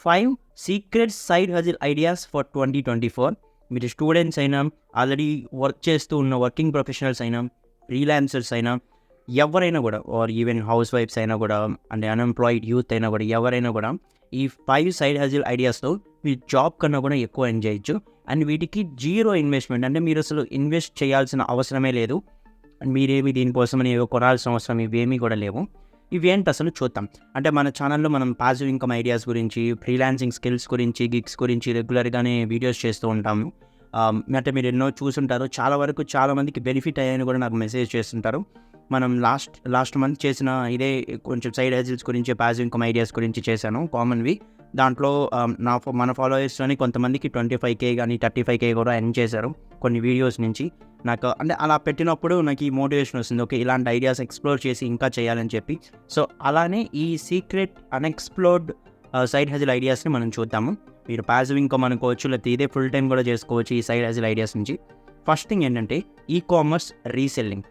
5 secret side హజిల్ ideas for 2024. మీరు students అయినా, already work చేస్తూ ఉన్న వర్కింగ్ ప్రొఫెషనల్స్ అయినా, ఫ్రీలాన్సర్స్ అయినా, ఎవరైనా కూడా, ఆర్ ఈవెన్ హౌస్ వైఫ్స్ అయినా కూడా, అంటే అన్ఎంప్లాయిడ్ యూత్ అయినా కూడా, ఎవరైనా కూడా ఈ 5 సైడ్ హజిల్ ఐడియాస్తో మీరు జాబ్ కన్నా కూడా ఎక్కువ ఎర్న్ చేయొచ్చు. అండ్ వీటికి జీరో ఇన్వెస్ట్మెంట్, అంటే మీరు అసలు ఇన్వెస్ట్ చేయాల్సిన అవసరమే లేదు. మీరేమి దీనికోసమని ఏవో కొనాల్సిన అవసరం ఇవేమీ కూడా లేవు. ఇవేంటి అసలు చూద్దాం. అంటే మన ఛానల్లో మనం పాసివ్ ఇన్కమ్ ఐడియాస్ గురించి, ఫ్రీలాన్సింగ్ స్కిల్స్ గురించి, గిగ్స్ గురించి రెగ్యులర్గానే వీడియోస్ చేస్తూ ఉంటాము. అంటే మీరు ఎన్నో చూసుంటారు. చాలా వరకు చాలామందికి బెనిఫిట్ అయ్యాయని కూడా నాకు మెసేజ్ చేస్తుంటారు. మనం లాస్ట్ మంత్ చేసిన ఇదే కొంచెం సైడ్ హజిల్స్ గురించి, పాసివ్ ఇన్కమ్ ఐడియాస్ గురించి చేశాను కామన్వి. దాంట్లో మన ఫాలోవర్స్లోని కొంతమందికి 25K కానీ 35K కూడా ఎర్న్ చేశారు కొన్ని వీడియోస్ నుంచి. నాకు అంటే అలా పెట్టినప్పుడు నాకు ఈ మోటివేషన్ వస్తుంది, ఓకే ఇలాంటి ఐడియాస్ ఎక్స్ప్లోర్ చేసి ఇంకా చేయాలని చెప్పి. సో అలానే ఈ సీక్రెట్ అన్ఎక్స్ప్లోర్డ్ సైడ్ హజిల్ ఐడియాస్ని మనం చూద్దాము. మీరు పాసివ్ ఇన్కమ్ అనుకోవచ్చు, లేకపోతే ఇదే ఫుల్ టైం కూడా చేసుకోవచ్చు ఈ సైడ్ హజిల్ ఐడియాస్ నుంచి. ఫస్ట్ థింగ్ ఏంటంటే కామర్స్ రీసెల్లింగ్.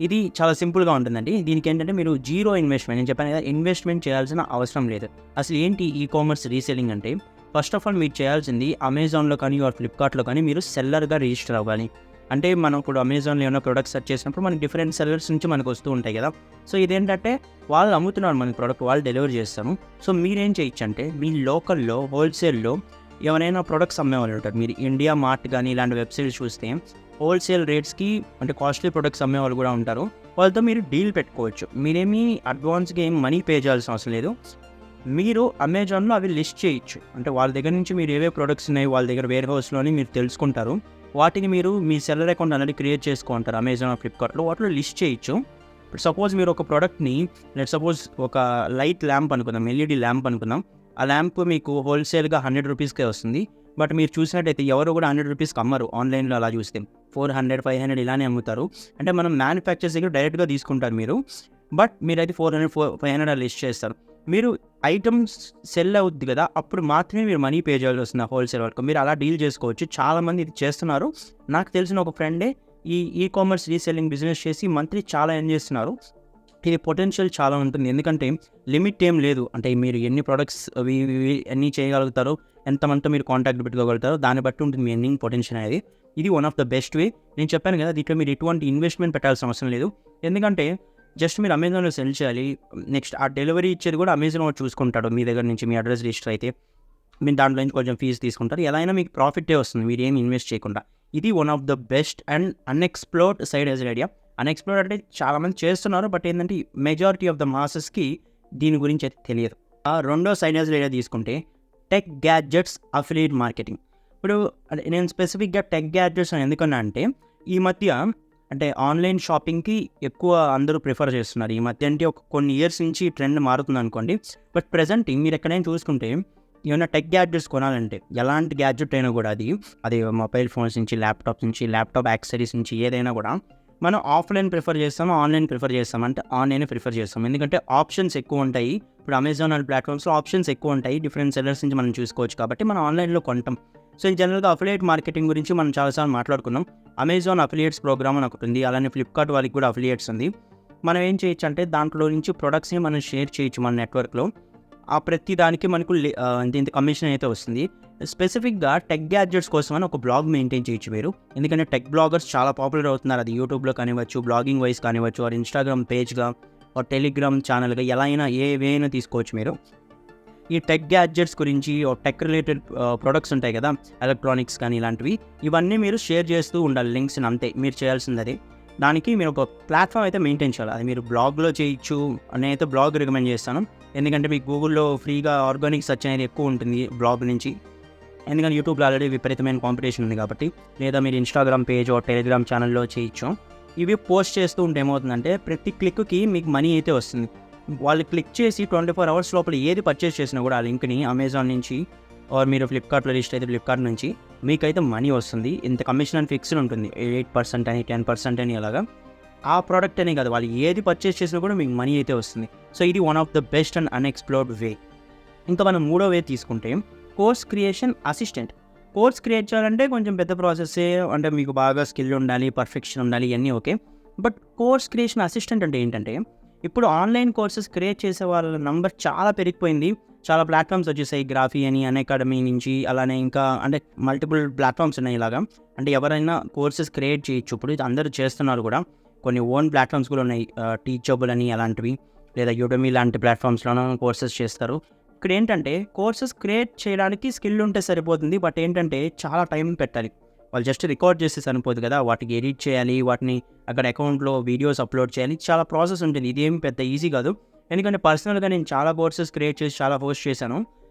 ఇది చాలా సింపుల్గా ఉంటుందండి. దీనికి ఏంటంటే మీరు జీరో ఇన్వెస్ట్మెంట్, నేను చెప్పాను కదా, ఇన్వెస్ట్మెంట్ చేయాల్సిన అవసరం లేదు. అసలు ఏంటి కామర్స్ రీసెల్లింగ్ అంటే, ఫస్ట్ ఆఫ్ ఆల్ మీరు చేయాల్సింది అమెజాన్లో కానీ ఆర్ ఫ్లిప్కార్ట్లో కానీ మీరు సెల్లర్గా రిజిస్టర్ అవ్వాలి. అంటే మనం ఇప్పుడు అమెజాన్లో ఏమైనా ప్రొడక్ట్స్ సెర్చ్ చేసినప్పుడు మనకి డిఫరెంట్ సెల్లర్స్ నుంచి మనకు వస్తూ ఉంటాయి కదా. సో ఇదేంటంటే వాళ్ళు అమ్ముతున్నారు మనకి ప్రోడక్ట్, వాళ్ళు డెలివరీ చేస్తారు. సో మీరేం చేయొచ్చు అంటే, మీ లోకల్లో హోల్సేల్లో ఎవరైనా ప్రొడక్ట్స్ అమ్మేవాళ్ళు ఉంటారు. మీరు ఇండియా మార్ట్ కానీ ఇలాంటి వెబ్సైట్స్ చూస్తే హోల్సేల్ రేట్స్కి, అంటే కాస్ట్లీ ప్రొడక్ట్స్ అమ్మేవాళ్ళు కూడా ఉంటారు. వాళ్ళతో మీరు డీల్ పెట్టుకోవచ్చు. మీరేమీ అడ్వాన్స్గా ఏం మనీ పే చేయాల్సిన అవసరం లేదు. మీరు అమెజాన్లో అవి లిస్ట్ చేయొచ్చు. అంటే వాళ్ళ దగ్గర నుంచి మీరు ఏవే ప్రొడక్ట్స్ ఉన్నాయి వాళ్ళ దగ్గర వేర్ హౌస్లోని మీరు తెలుసుకుంటారు. వాటిని మీరు మీ సెల్లర్ అకౌంట్ అనేది క్రియేట్ చేసుకుంటారు అమెజాన్, ఫ్లిప్కార్ట్లో. వాటిలో లిస్ట్ చేయొచ్చు. ఇప్పుడు సపోజ్ మీరు ఒక ప్రోడక్ట్ని, లెట్ సపోజ్ ఒక లైట్ ల్యాంప్ అనుకుందాం, ఎల్ఈడి ల్యాంప్ అనుకుందాం. ఆ ల్యాంప్ మీకు హోల్సేల్గా 100 రూపీస్కే వస్తుంది. బట్ మీరు చూసినట్టయితే ఎవరు కూడా 100 రూపీస్కి అమ్మరు. ఆన్లైన్లో అలా చూస్తే 400, 500 ఇలానే అమ్ముతారు. అంటే మనం మ్యానుఫ్యాక్చర్స్ దగ్గర డైరెక్ట్గా తీసుకుంటారు మీరు. బట్ మీరైతే 400, 500 అలా లిస్ట్ చేస్తారు. మీరు ఐటమ్స్ సెల్ అవుద్ది కదా, అప్పుడు మాత్రమే మీరు మనీ పే చేయాల్సి వస్తుంది హోల్సేల్ వరకు. మీరు అలా డీల్ చేసుకోవచ్చు. చాలామంది ఇది చేస్తున్నారు. నాకు తెలిసిన ఒక ఫ్రెండే ఈ కామర్స్ రీసెల్లింగ్ బిజినెస్ చేసి మంత్లీ చాలా ఎర్న్ చేస్తున్నారు. ఇది పొటెన్షియల్ చాలా ఉంటుంది, ఎందుకంటే లిమిట్ ఏం లేదు. అంటే మీరు ఎన్ని ప్రొడక్ట్స్ అన్నీ చేయగలుగుతారో, ఎంతమందితో మీరు కాంటాక్ట్ పెట్టుకోగలుగుతారో దాన్ని బట్టి ఉంటుంది మీ ఎర్నింగ్ పొటెన్షియల్ అనేది. ఇది one of the best way. నేను చెప్పాను కదా, దీంట్లో మీరు ఎటువంటి ఇన్వెస్ట్మెంట్ పెట్టాల్సిన అవసరం లేదు. ఎందుకంటే జస్ట్ మీరు అమెజాన్లో సెల్ చేయాలి. నెక్స్ట్ ఆ డెలివరీ ఇచ్చేది కూడా అమెజాన్ వాడు చూసుకుంటాడు. మీ దగ్గర నుంచి మీ అడ్రస్ రిజిస్టర్ అయితే మీరు దాంట్లో నుంచి కొంచెం ఫీజు తీసుకుంటారు. ఎలా అయినా మీకు ప్రాఫిటే వస్తుంది మీరు ఏం ఇన్వెస్ట్ చేయకుండా. ఇది one of the best and unexplored side హజిల్ idea. Unexplored అంటే చాలామంది చేస్తున్నారు, బట్ ఏంటంటే మెజారిటీ ఆఫ్ ద మాసెస్కి దీని గురించి అయితే తెలియదు. రెండో సైడ్ హజిల్ ఐడియా తీసుకుంటే టెక్ గ్యాడ్జెట్స్ అఫిలియేట్ మార్కెటింగ్. ఇప్పుడు నేను స్పెసిఫిక్గా టెక్ గ్యాడ్జెట్స్ అని ఎందుకన్నా అంటే, ఈ మధ్య అంటే ఆన్లైన్ షాపింగ్కి ఎక్కువ అందరూ ప్రిఫర్ చేస్తున్నారు. ఈ మధ్య అంటే కొన్ని ఇయర్స్ నుంచి ట్రెండ్ మారుతుంది అనుకోండి. బట్ ప్రజెంట్ మీరు ఎక్కడైనా చూసుకుంటే ఏమైనా టెక్ గ్యాడ్జెట్స్ కొనాలంటే, ఎలాంటి గ్యాడ్జెట్ అయినా కూడా అది మొబైల్ ఫోన్స్ నుంచి, ల్యాప్టాప్ నుంచి, ల్యాప్టాప్ యాక్సెసరీస్ నుంచి ఏదైనా కూడా మనం ఆఫ్లైన్ ప్రిఫర్ చేస్తాము, ఆన్లైన్ ప్రిఫర్ చేస్తాం. అంటే ఆన్లైన్ ప్రిఫర్ చేస్తాం, ఎందుకంటే ఆప్షన్స్ ఎక్కువ ఉంటాయి. ఇప్పుడు అమెజాన్ అండ్ ప్లాట్ఫామ్స్లో ఆప్షన్స్ ఎక్కువ ఉంటాయి, డిఫరెంట్ సెల్లర్స్ నుంచి మనం చూసుకోవచ్చు. కాబట్టి మనం ఆన్లైన్లో కొంటాం. సో ఈ జనరల్గా అఫిలియేట్ మార్కెటింగ్ గురించి మనం చాలాసార్లు మాట్లాడుకున్నాం. అమెజాన్ అఫిలియేట్స్ ప్రోగ్రామ్ అని ఒకటి ఉంది, అలానే ఫ్లిప్కార్ట్ వాళ్ళకి కూడా అఫిలియేట్స్ ఉంది. మనం ఏం చేయొచ్చు అంటే, దాంట్లో నుంచి ప్రొడక్ట్స్ని మనం షేర్ చేయొచ్చు మన నెట్వర్క్లో. ఆ ప్రతి దానికి మనకు ఇంత కమిషన్ అయితే వస్తుంది. స్పెసిఫిక్గా టెక్ గ్యాడ్జెట్స్ కోసం అని ఒక బ్లాగ్ మెయింటైన్ చేయొచ్చు మీరు. ఎందుకంటే టెక్ బ్లాగర్స్ చాలా పాపులర్ అవుతున్నారు. అది యూట్యూబ్లో కానివ్వచ్చు, బ్లాగింగ్ వైజ్ కానివ్వచ్చు, ఆర్ ఇన్స్టాగ్రామ్ పేజ్గా, ఆర్ టెలిగ్రామ్ ఛానల్గా, ఎలా అయినా ఏవైనా తీసుకోవచ్చు మీరు. ఈ టెక్ గ్యాడ్జెట్స్ గురించి, టెక్ రిలేటెడ్ ప్రొడక్ట్స్ ఉంటాయి కదా, ఎలక్ట్రానిక్స్ కానీ ఇలాంటివి, ఇవన్నీ మీరు షేర్ చేస్తూ ఉండాలి లింక్స్ని. అంతే మీరు చేయాల్సింది అది. దానికి మీరు ఒక ప్లాట్ఫామ్ అయితే మెయింటైన్ చేయాలి. అది మీరు బ్లాగ్లో చేయొచ్చు. నేనైతే బ్లాగ్ రికమెండ్ చేస్తాను, ఎందుకంటే మీకు గూగుల్లో ఫ్రీగా ఆర్గానిక్ సెర్చ్ అనేది ఎక్కువ ఉంటుంది బ్లాగ్ నుంచి. ఎందుకంటే యూట్యూబ్లో ఆల్రెడీ విపరీతమైన కాంపిటీషన్ ఉంది కాబట్టి. లేదా మీరు ఇన్స్టాగ్రామ్ పేజ్, టెలిగ్రామ్ ఛానల్లో చేయొచ్చు. ఇవి పోస్ట్ చేస్తూ ఉంటే ఏమవుతుందంటే, ప్రతి క్లిక్కి మీకు మనీ అయితే వస్తుంది. వాళ్ళు క్లిక్ చేసి 24 అవర్స్ లోపల ఏది పర్చేస్ చేసినా కూడా ఆ లింక్ని అమెజాన్ నుంచి, ఆర్ మీరు ఫ్లిప్కార్ట్లో లిస్ట్ అయితే ఫ్లిప్కార్ట్ నుంచి మీకైతే మనీ వస్తుంది. ఇంత కమిషన్ అని ఫిక్స్డ్ ఉంటుంది, 8% అని, 10% అని, అలాగా. ఆ ప్రోడక్ట్ అనే కాదు, వాళ్ళు ఏది పర్చేస్ చేసినా కూడా మీకు మనీ అయితే వస్తుంది. సో ఇది one of the best and unexplored way. ఇంకా మనం మూడో వే తీసుకుంటే course creation assistant. Course create చేయాలంటే కొంచెం పెద్ద ప్రాసెస్సే, అంటే మీకు బాగా స్కిల్ ఉండాలి, పర్ఫెక్షన్ ఉండాలి, ఇవన్నీ okay. But course creation assistant అంటే ఏంటంటే, ఇప్పుడు ఆన్లైన్ కోర్సెస్ క్రియేట్ చేసే వాళ్ళ నంబర్ చాలా పెరిగిపోయింది. చాలా ప్లాట్ఫామ్స్ వచ్చేసాయి. గ్రాఫీ అని, అన్అకాడమీ నుంచి, అలానే ఇంకా అంటే మల్టిపుల్ ప్లాట్ఫామ్స్ ఉన్నాయి ఇలాగా. అంటే ఎవరైనా కోర్సెస్ క్రియేట్ చేయొచ్చు. ఇప్పుడు ఇది అందరూ చేస్తున్నారు కూడా. కొన్ని ఓన్ ప్లాట్ఫామ్స్ కూడా ఉన్నాయి, టీచబుల్ అని అలాంటివి, లేదా యుడమీ లాంటి ప్లాట్ఫామ్స్లోనూ కోర్సెస్ చేస్తారు. ఇక్కడ ఏంటంటే కోర్సెస్ క్రియేట్ చేయడానికి స్కిల్ ఉంటే సరిపోతుంది, బట్ ఏంటంటే చాలా టైం పెట్టాలి. వాళ్ళు జస్ట్ రికార్డ్ చేస్తే సరిపోదు కదా, వాటికి ఎడిట్ చేయాలి, వాటిని అక్కడ అకౌంట్లో వీడియోస్ అప్లోడ్ చేయాలి, చాలా ప్రాసెస్ ఉంటుంది. ఇదేం పెద్ద ఈజీ కాదు. ఎందుకంటే పర్సనల్గా నేను చాలా కోర్సెస్ క్రియేట్ చేసి చాలా పోస్ట్ చేశాను.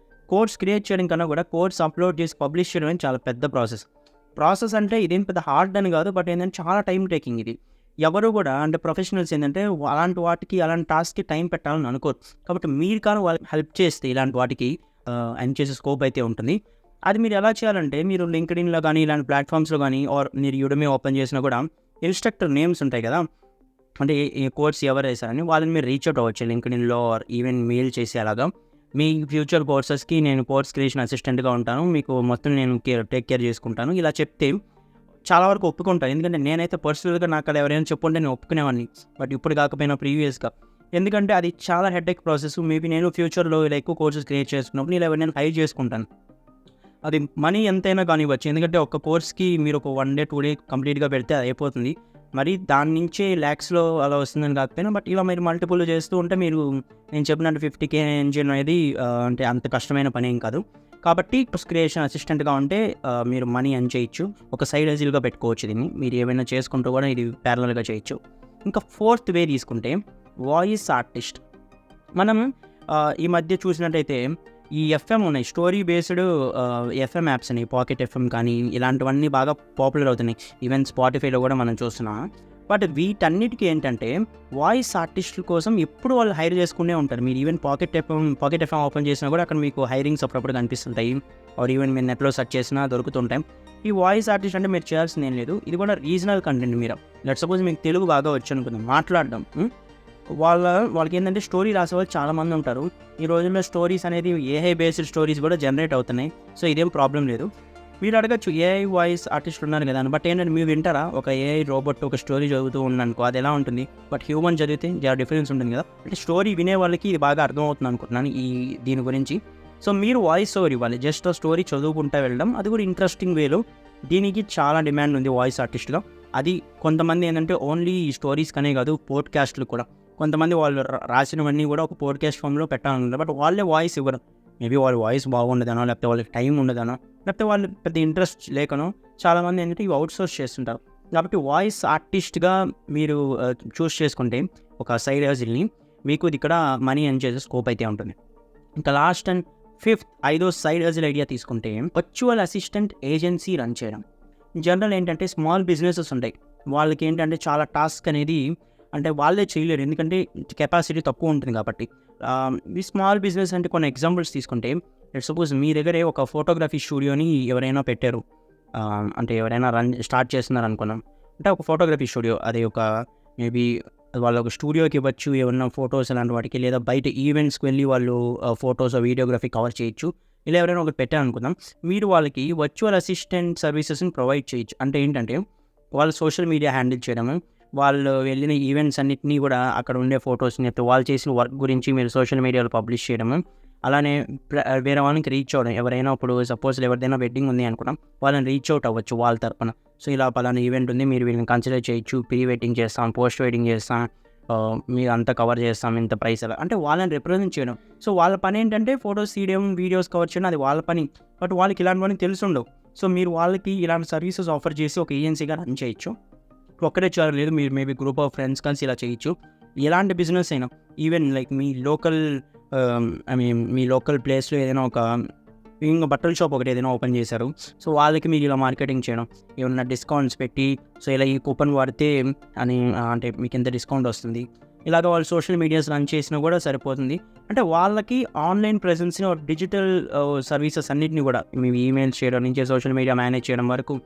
కోర్స్ క్రియేట్ చేయడం కన్నా కూడా కోర్స్ అప్లోడ్ చేసి పబ్లిష్ చేయడం అనేది చాలా పెద్ద ప్రాసెస్ అంటే ఇదేం పెద్ద హార్డ్ అని కాదు, బట్ ఏంటంటే చాలా టైం టేకింగ్ ఇది. ఎవరు కూడా అంటే ప్రొఫెషనల్స్ ఏంటంటే అలాంటి వాటికి అలాంటి టాస్క్కి టైం పెట్టాలని అనుకోరు. కాబట్టి మీరు కానీ వాళ్ళకి హెల్ప్ చేస్తే ఇలాంటి వాటికి ఎర్న్ చేసే స్కోప్ అయితే ఉంటుంది. అది మీరు ఎలా చేయాలంటే మీరు లింక్డ్ఇన్లో కానీ ఇలాంటి ప్లాట్ఫామ్స్లో కానీ ఆర్ మీరు యుడమీ ఓపెన్ చేసినా కూడా ఇన్స్ట్రక్టర్ నేమ్స్ ఉంటాయి కదా, అంటే ఈ కోర్స్ ఎవరు వేసారని వాళ్ళని మీరు రీచ్ అవుట్ అవ్వచ్చు లింక్డ్ఇన్లో ఆర్ ఈవెన్ మెయిల్ చేసి. అలాగా మీ ఫ్యూచర్ కోర్సెస్కి నేను కోర్స్ క్రియేషన్ అసిస్టెంట్గా ఉంటాను, మీకు మొత్తం నేను టేక్ కేర్ చేసుకుంటాను ఇలా చెప్తే చాలా వరకు ఒప్పుకుంటాను. ఎందుకంటే నేనైతే పర్సనల్గా నాకు అలా ఎవరైనా చెప్పుంటే నేను ఒప్పుకునేవాడిని, బట్ ఇప్పుడు కాకపోయినా ప్రీవియస్గా. ఎందుకంటే అది చాలా హెడేక్ ప్రాసెస్. మేబీ నేను ఫ్యూచర్లో ఇలా ఎక్కువ కోర్సెస్ క్రియేట్ చేసుకున్నప్పుడు ఇలా ఎవరైనా హైర్ చేసుకుంటాను. అది మనీ ఎంతైనా కానివ్వచ్చు, ఎందుకంటే ఒక కోర్స్కి మీరు ఒక 1 డే 2 డే కంప్లీట్గా పెడితే అది అయిపోతుంది. మరి దాని నుంచే ల్యాక్స్లో అలా వస్తుందని కాకపోయినా, బట్ ఇలా మీరు మల్టిపుల్ చేస్తూ ఉంటే మీరు నేను చెప్పినట్టు 50K ఎంజిన్ అనేది అంటే అంత కష్టమైన పని ఏం కాదు. కాబట్టి కోర్స్ క్రియేషన్ అసిస్టెంట్గా ఉంటే మీరు మనీ ఎర్న్ చేయొచ్చు. ఒక సైడ్ హజిల్గా పెట్టుకోవచ్చు దీన్ని. మీరు ఏమైనా చేసుకుంటూ కూడా ఇది ప్యారలల్గా చేయొచ్చు. ఇంకా 4th వే తీసుకుంటే వాయిస్ ఆర్టిస్ట్. మనం ఈ మధ్య చూసినట్టయితే ఈ ఎఫ్ఎం ఉన్నాయి, స్టోరీ బేస్డ్ ఎఫ్ఎం యాప్స్ అని, పాకెట్ ఎఫ్ఎం కానీ ఇలాంటివన్నీ బాగా పాపులర్ అవుతున్నాయి. ఈవెన్ స్పాటిఫైలో కూడా మనం చూస్తున్నాం. బట్ వీటన్నిటికీ ఏంటంటే వాయిస్ ఆర్టిస్టుల కోసం ఎప్పుడు వాళ్ళు హైర్ చేసుకునే ఉంటారు. మీరు ఈవెన్ పాకెట్ ఎఫ్ఎం ఓపెన్ చేసినా కూడా అక్కడ మీకు హైరింగ్స్ అప్పుడప్పుడు కనిపిస్తుంటాయి, ఆర్ ఈవెన్ మీరు నెట్లో సెర్చ్ చేసినా దొరుకుతుంటాయి. ఈ వాయిస్ ఆర్టిస్ట్ అంటే మీరు చేయాల్సింది ఏం లేదు, ఇది కూడా రీజనల్ కంటెంట్. మీరు లెట్స్ సపోజ్ మీకు తెలుగు బాగా వచ్చు అనుకుందాం, మాట్లాడడం. వాళ్ళకి ఏంటంటే స్టోరీ రాసేవాళ్ళు చాలామంది ఉంటారు. ఈ రోజుల్లో స్టోరీస్ అనేది ఏఐ బేస్డ్ స్టోరీస్ కూడా జనరేట్ అవుతున్నాయి. సో ఇదేం ప్రాబ్లం లేదు. మీరు అడగచ్చు ఏఐ వాయిస్ ఆర్టిస్ట్ ఉన్నారు కదా అని, బట్ ఏంటంటే మీరు వింటారా ఒక ఏఐ రోబోట్ ఒక స్టోరీ చదువుతూ ఉన్నానుకో అది ఎలా ఉంటుంది, బట్ హ్యూమన్ చదివితే చాలా డిఫరెన్స్ ఉంటుంది కదా. అంటే స్టోరీ వినే వాళ్ళకి ఇది బాగా అర్థమవుతుంది అనుకుంటున్నాను దీని గురించి. సో మీరు వాయిస్ ఓవర్ ఇవ్వాలి, జస్ట్ స్టోరీ చదువుకుంటూ వెళ్ళడం, అది కూడా ఇంట్రెస్టింగ్ వేలో. దీనికి చాలా డిమాండ్ ఉంది వాయిస్ ఆర్టిస్ట్గా. అది కొంతమంది ఏంటంటే ఓన్లీ స్టోరీస్ కనే కాదు, పోడ్కాస్ట్లు కూడా. కొంతమంది వాళ్ళు రాసినవన్నీ కూడా ఒక పోడ్కాస్ట్ ఫామ్లో పెట్టాలనుకుంటారు, బట్ వాళ్ళే వాయిస్ ఇవ్వరు. మేబీ వాళ్ళ వాయిస్ బాగుండదనో, లేకపోతే వాళ్ళకి టైం ఉండదనో, లేకపోతే వాళ్ళు పెద్ద ఇంట్రెస్ట్ లేకనో చాలామంది ఏంటంటే ఇవి అవుట్సోర్స్ చేస్తుంటారు. కాబట్టి వాయిస్ ఆర్టిస్ట్గా మీరు చూస్ చేసుకుంటే ఒక సైడ్ హజిల్ని, మీకు ఇది ఇక్కడ మనీ ఎర్న్ చేసే స్కోప్ అయితే ఉంటుంది. ఇంకా last and 5th side హజిల్ idea తీసుకుంటే వర్చువల్ అసిస్టెంట్ ఏజెన్సీ రన్ చేయడం. జనరల్ ఏంటంటే స్మాల్ బిజినెసెస్ ఉంటాయి, వాళ్ళకి ఏంటంటే చాలా టాస్క్ అనేది అంటే వాళ్ళే చేయలేరు, ఎందుకంటే కెపాసిటీ తక్కువ ఉంటుంది కాబట్టి. ఈ స్మాల్ బిజినెస్ అంటే కొన్ని ఎగ్జాంపుల్స్ తీసుకుంటే, లెట్స్ సపోజ్ మీ దగ్గరే ఒక ఫోటోగ్రఫీ స్టూడియోని ఎవరైనా పెట్టారు, అంటే ఎవరైనా స్టార్ట్ చేస్తున్నారు అనుకున్నాం. అంటే ఒక ఫోటోగ్రఫీ స్టూడియో, అది ఒక మేబీ వాళ్ళు ఒక స్టూడియోకి ఇవ్వచ్చు ఏమన్నా ఫొటోస్ అలాంటి వాటికి, లేదా బయట ఈవెంట్స్కి వెళ్ళి వాళ్ళు ఫొటోస్ వీడియోగ్రఫీ కవర్ చేయొచ్చు. ఇలా ఎవరైనా ఒకటి పెట్టారనుకుందాం, మీరు వాళ్ళకి వర్చువల్ అసిస్టెంట్ సర్వీసెస్ని ప్రొవైడ్ చేయొచ్చు. అంటే ఏంటంటే వాళ్ళు సోషల్ మీడియా హ్యాండిల్ చేయడం, వాళ్ళు వెళ్ళిన ఈవెంట్స్ అన్నిటినీ కూడా అక్కడ ఉండే ఫొటోస్ని, వాళ్ళు చేసిన వర్క్ గురించి మీరు సోషల్ మీడియాలో పబ్లిష్ చేయడం, అలానే వేరే వాళ్ళకి రీచ్ అవ్వడం. ఎవరైనా ఇప్పుడు సపోజ్ ఎవరిదైనా వెడ్డింగ్ ఉంది అనుకున్నాం, వాళ్ళని రీచ్ అవుట్ అవ్వచ్చు వాళ్ళ తరపున. సో ఇలా పలానా ఈవెంట్ ఉంది, మీరు వీళ్ళని కన్సిడర్ చేయొచ్చు, ప్రీ వెడ్డింగ్ చేస్తాం, పోస్ట్ వెడ్డింగ్ చేస్తాం, మీరు అంతా కవర్ చేస్తాం, ఇంత ప్రైస్ అలా, అంటే వాళ్ళని రిప్రజెంట్ చేయడం. సో వాళ్ళ పని ఏంటంటే ఫొటోస్ తీయడం, వీడియోస్ కవర్ చేయడం, అది వాళ్ళ పని. బట్ వాళ్ళకి ఇలాంటివన్నీ తెలుసుండవు. సో మీరు వాళ్ళకి ఇలాంటి సర్వీసెస్ ఆఫర్ చేసి ఒక ఏజెన్సీగా రన్ చేయొచ్చు. ఒక్కడే చేయలేదు, మీరు మేబీ గ్రూప్ ఆఫ్ ఫ్రెండ్స్ కలిసి ఇలా చేయొచ్చు. ఎలాంటి బిజినెస్ అయినా, ఈవెన్ లైక్ మీ లోకల్ ప్లేస్లో ఏదైనా ఒక ఇంకా బట్టల షాప్ ఒకటి ఏదైనా ఓపెన్ చేశారు, సో వాళ్ళకి మీరు ఇలా మార్కెటింగ్ చేయడం, ఏమన్నా డిస్కౌంట్స్ పెట్టి, సో ఇలా ఈ కూపన్ వాడితే అని అంటే మీకు ఎంత డిస్కౌంట్ వస్తుంది, ఇలాగ వాళ్ళు సోషల్ మీడియాస్ రన్ చేసినా కూడా సరిపోతుంది. అంటే వాళ్ళకి ఆన్లైన్ ప్రెజెన్స్ని, డిజిటల్ సర్వీసెస్ అన్నింటినీ కూడా మీ ఈమెయిల్స్ చేయడం నుంచి సోషల్ మీడియా మేనేజ్ చేయడం వరకు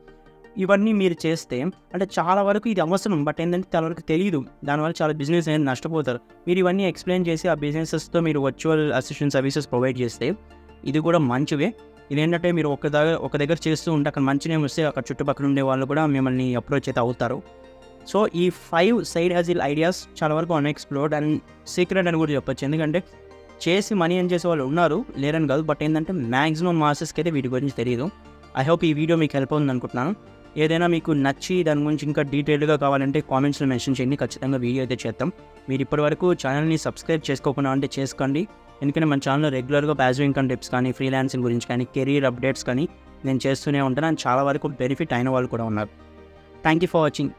ఇవన్నీ మీరు చేస్తే, అంటే చాలా వరకు ఇది అవసరం, బట్ ఏంటంటే చాలా వరకు తెలియదు, దానివల్ల చాలా బిజినెస్ అనేది నష్టపోతారు. మీరు ఇవన్నీ ఎక్స్ప్లెయిన్ చేసి ఆ బిజినెసెస్తో మీరు వర్చువల్ అసిస్టెంట్ సర్వీసెస్ ప్రొవైడ్ చేస్తే ఇది కూడా మంచివే. ఇదేంటంటే మీరు ఒక దగ్గర చేస్తూ ఉంటే అక్కడ మంచి నేమ్ వస్తే అక్కడ చుట్టుపక్కల ఉండే వాళ్ళు కూడా మిమ్మల్ని అప్రోచ్ అయితే అవుతారు. సో ఈ 5 సైడ్ హజిల్ ఐడియాస్ చాలా వరకు అన్ఎక్స్ప్లోర్డ్ అండ్ సీక్రెట్ అని కూడా చెప్పొచ్చు. ఎందుకంటే చేసి మనీ ఎర్న్ చేసే వాళ్ళు ఉన్నారు, లేరని కాదు. బట్ ఏంటంటే మ్యాక్సిమం మాసెస్కి అయితే వీటి గురించి తెలియదు. ఐ హోప్ ఈ వీడియో మీకు హెల్ప్ అవుతుంది అనుకుంటున్నాను. ఏదైనా మీకు నచ్చి దాని గురించి ఇంకా డీటెయిల్గా కావాలంటే కామెంట్స్లో మెన్షన్ చేయండి, ఖచ్చితంగా వీడియో అయితే చేద్దాం. మీరు ఇప్పటివరకు ఛానల్ని సబ్స్క్రైబ్ చేసుకోకుండా అంటే చేసుకోండి, ఎందుకంటే మన ఛానల్లో రెగ్యులర్గా ప్యాసివ్ ఇన్కమ్ టిప్స్ కానీ, ఫ్రీలాన్సింగ్ గురించి కానీ, కెరీర్ అప్డేట్స్ కానీ నేను చేస్తూనే ఉంటాను. అండ్ చాలా వరకు బెనిఫిట్ అయిన వాళ్ళు కూడా ఉన్నారు. Thank you for watching.